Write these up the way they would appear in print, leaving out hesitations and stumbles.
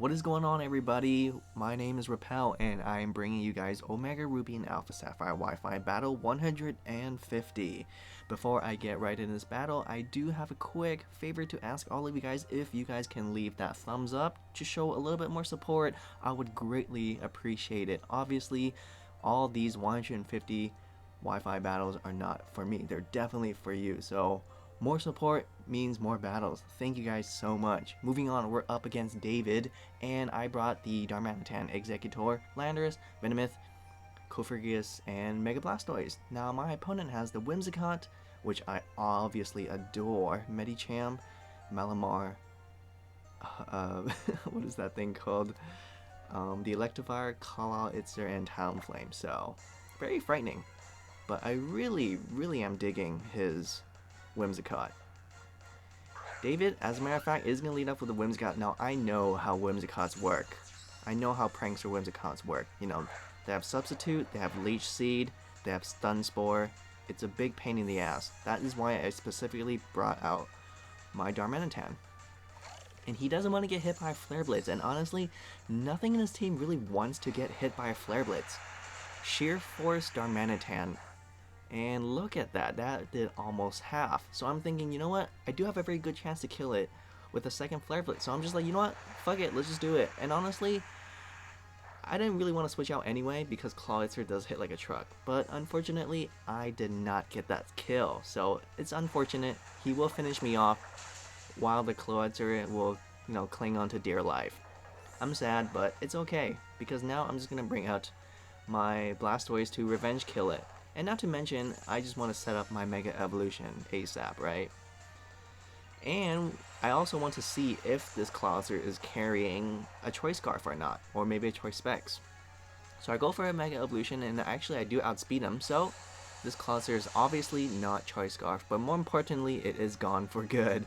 What is going on, everybody? My name is Repel, and I am bringing you guys Omega Ruby and Alpha Sapphire Wi-Fi Battle 150. Before I get right into this battle, I do have a quick favor to ask all of you guys. If you guys can leave that thumbs up to show a little bit more support, I would greatly appreciate it. Obviously, all these 150 Wi-Fi battles are not for me. They're definitely for you, so more support means more battles. Thank you guys so much. Moving on, we're up against David, and I brought the Darmanitan, Exeggutor, Landorus, Venomoth, Cofagrigus, and Mega Blastoise. Now, my opponent has the Whimsicott, which I obviously adore, Medicham, Malamar, what is that thing called? The Electivire, Clawitzer, and Talonflame. So, very frightening. But I really am digging his Whimsicott. David, as a matter of fact, is going to lead up with the Whimsicott. Now, I know how Whimsicotts work. I know how Prankster Whimsicotts work. You know, they have Substitute, they have Leech Seed, they have Stun Spore. It's a big pain in the ass. That is why I specifically brought out my Darmanitan. And he doesn't want to get hit by Flare Blitz, and honestly, nothing in his team really wants to get hit by a Flare Blitz. Sheer Force Darmanitan. And look at that, that did almost half. So I'm thinking, you know what, I do have a very good chance to kill it with a second Flare Blitz. So I'm just like, you know what, fuck it, let's just do it. And honestly, I didn't really want to switch out anyway because Clawitzer does hit like a truck. But unfortunately, I did not get that kill. So it's unfortunate. He will finish me off while the Clawitzer will, you know, cling on to dear life. I'm sad, but it's okay because now I'm just going to bring out my Blastoise to revenge kill it. And not to mention, I just want to set up my Mega Evolution ASAP, right? And I also want to see if this Clawitzer is carrying a Choice Scarf or not, or maybe a Choice Specs. So I go for a Mega Evolution, and actually I do outspeed him, so this Clawitzer is obviously not Choice Scarf, but more importantly, it is gone for good.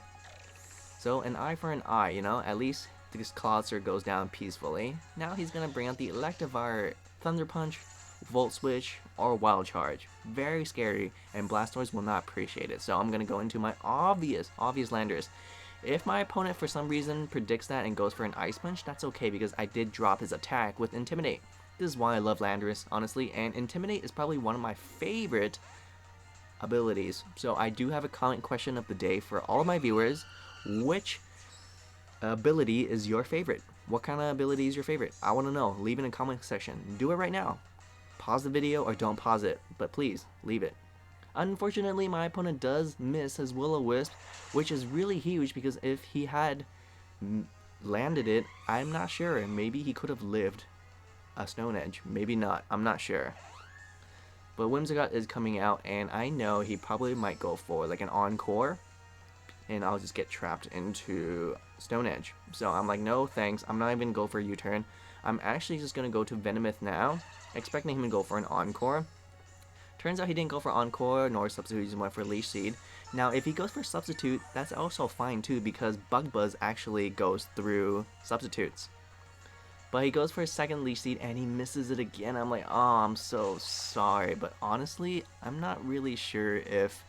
So an eye for an eye, you know, at least this Clawitzer goes down peacefully. Now he's going to bring out the Electivire Thunder Punch, Volt Switch, or Wild Charge. Very scary, and Blastoise will not appreciate it. So I'm going to go into my obvious Landorus. If my opponent for some reason predicts that and goes for an Ice Punch, that's okay because I did drop his attack with Intimidate. This is why I love Landorus, honestly, and Intimidate is probably one of my favorite abilities. So I do have a comment question of the day for all of my viewers. Which ability is your favorite? What kind of ability is your favorite? I want to know. Leave it in the comment section. Do it right now. Pause the video or don't pause it, but please leave it. Unfortunately, my opponent does miss his Will-O-Wisp, which is really huge because if he had landed it, I'm not sure. Maybe he could have lived a Stone Edge. Maybe not. I'm not sure. But Whimsicott is coming out, and I know he probably might go for like an Encore, and I'll just get trapped into Stone Edge. So I'm like, no thanks. I'm not even going to go for a U-turn. I'm actually just going to go to Venomoth now, expecting him to go for an Encore. Turns out he didn't go for Encore nor Substitute, he just went for Leech Seed. Now if he goes for Substitute, that's also fine too because Bug Buzz actually goes through Substitutes. But he goes for his second Leech Seed and he misses it again. I'm like, oh, I'm so sorry. But honestly, I'm not really sure if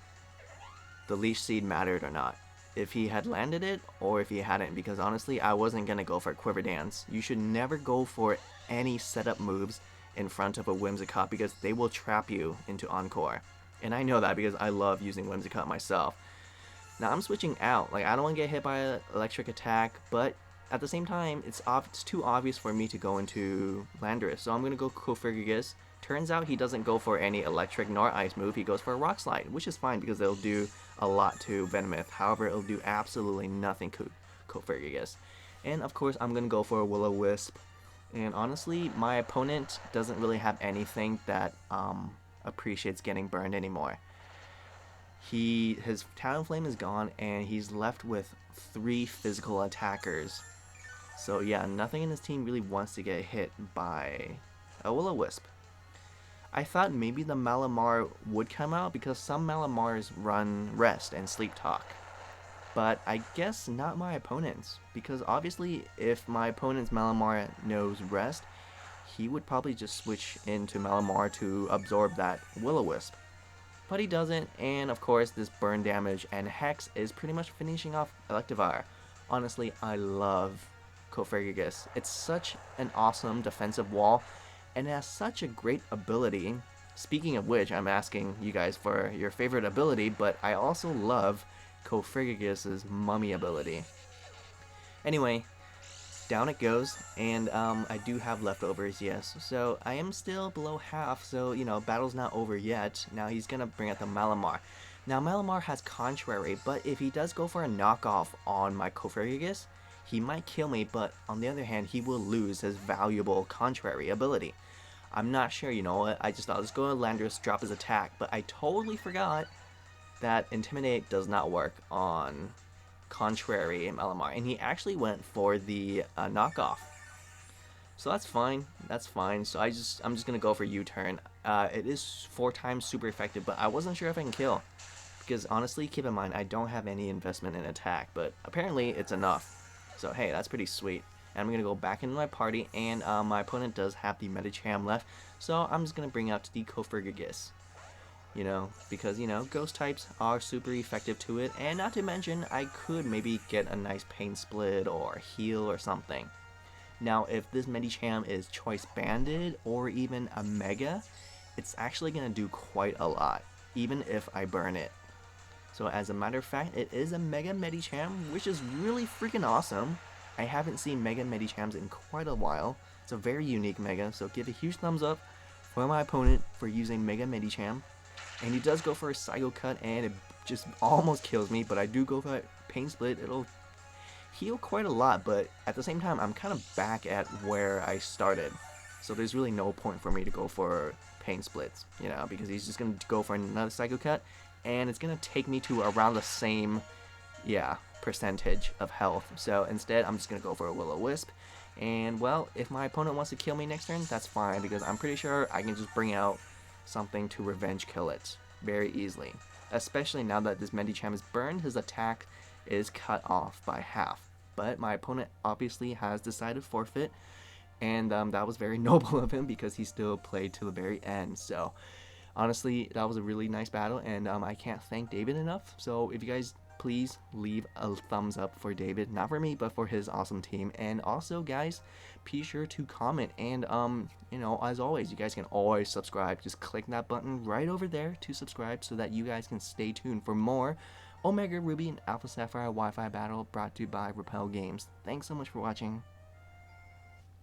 the Leech Seed mattered or not. If he had landed it or if he hadn't, because honestly I wasn't going to go for Quiver Dance. You should never go for any setup moves in front of a Whimsicott because they will trap you into Encore. And I know that because I love using Whimsicott myself. Now I'm switching out. Like, I don't want to get hit by an electric attack, but at the same time it's too obvious for me to go into Landorus. So I'm going to go Cofagrigus. Turns out he doesn't go for any electric nor ice move. He goes for a Rock Slide, which is fine because it'll do a lot to Venomoth. However, it'll do absolutely nothing to Cofagrigus. And of course, I'm going to go for a Will-O-Wisp. And honestly, my opponent doesn't really have anything that appreciates getting burned anymore. His Talonflame is gone, and he's left with 3 physical attackers. So yeah, nothing in his team really wants to get hit by a Will-O-Wisp. I thought maybe the Malamar would come out because some Malamars run Rest and Sleep Talk. But I guess not my opponent's, because obviously if my opponent's Malamar knows Rest, he would probably just switch into Malamar to absorb that Will-O-Wisp. But he doesn't, and of course this burn damage and Hex is pretty much finishing off Electivire. Honestly, I love Cofagrigus. It's such an awesome defensive wall, and it has such a great ability. Speaking of which, I'm asking you guys for your favorite ability, but I also love Cofagrigus' Mummy ability. Anyway, down it goes, and I do have leftovers, yes. So I am still below half, so, you know, battle's not over yet. Now he's gonna bring out the Malamar. Now Malamar has Contrary, but if he does go for a knockoff on my Cofagrigus, he might kill me, but on the other hand, he will lose his valuable Contrary ability. I'm not sure, you know what, I just thought, let's go to Landorus, drop his attack, but I totally forgot that Intimidate does not work on Contrary Malamar, and he actually went for the knockoff. So that's fine, so I'm just gonna go for U-turn. It is 4 times super effective, but I wasn't sure if I can kill, because honestly, keep in mind, I don't have any investment in attack, but apparently it's enough. So hey, that's pretty sweet. And I'm gonna go back into my party, and my opponent does have the Medicham left, so I'm just gonna bring out the Cofagrigus. You know, because, you know, ghost types are super effective to it, and not to mention, I could maybe get a nice pain split or heal or something. Now, if this Medicham is choice banded or even a mega, it's actually gonna do quite a lot, even if I burn it. So as a matter of fact, it is a mega Medicham, which is really freaking awesome. I haven't seen mega Medichams in quite a while. It's a very unique mega, so give a huge thumbs up for my opponent for using mega Medicham. And he does go for a Psycho Cut, and it just almost kills me, but I do go for a Pain Split. It'll heal quite a lot, but at the same time, I'm kind of back at where I started. So there's really no point for me to go for Pain Splits, you know, because he's just going to go for another Psycho Cut, and it's going to take me to around the same, percentage of health. So instead, I'm just going to go for a Will-O-Wisp. And, well, if my opponent wants to kill me next turn, that's fine, because I'm pretty sure I can just bring out something to revenge kill it very easily. Especially now that this Medicham is burned, his attack is cut off by half. But my opponent obviously has decided forfeit, and that was very noble of him because he still played to the very end. So honestly, that was a really nice battle, and I can't thank David enough. So if you guys please leave a thumbs up for David, not for me, but for his awesome team. And also, guys, be sure to comment, and you know, as always, you guys can always subscribe. Just click that button right over there to subscribe so that you guys can stay tuned for more Omega Ruby and Alpha Sapphire Wi-Fi battle brought to you by Repel Games. Thanks so much for watching.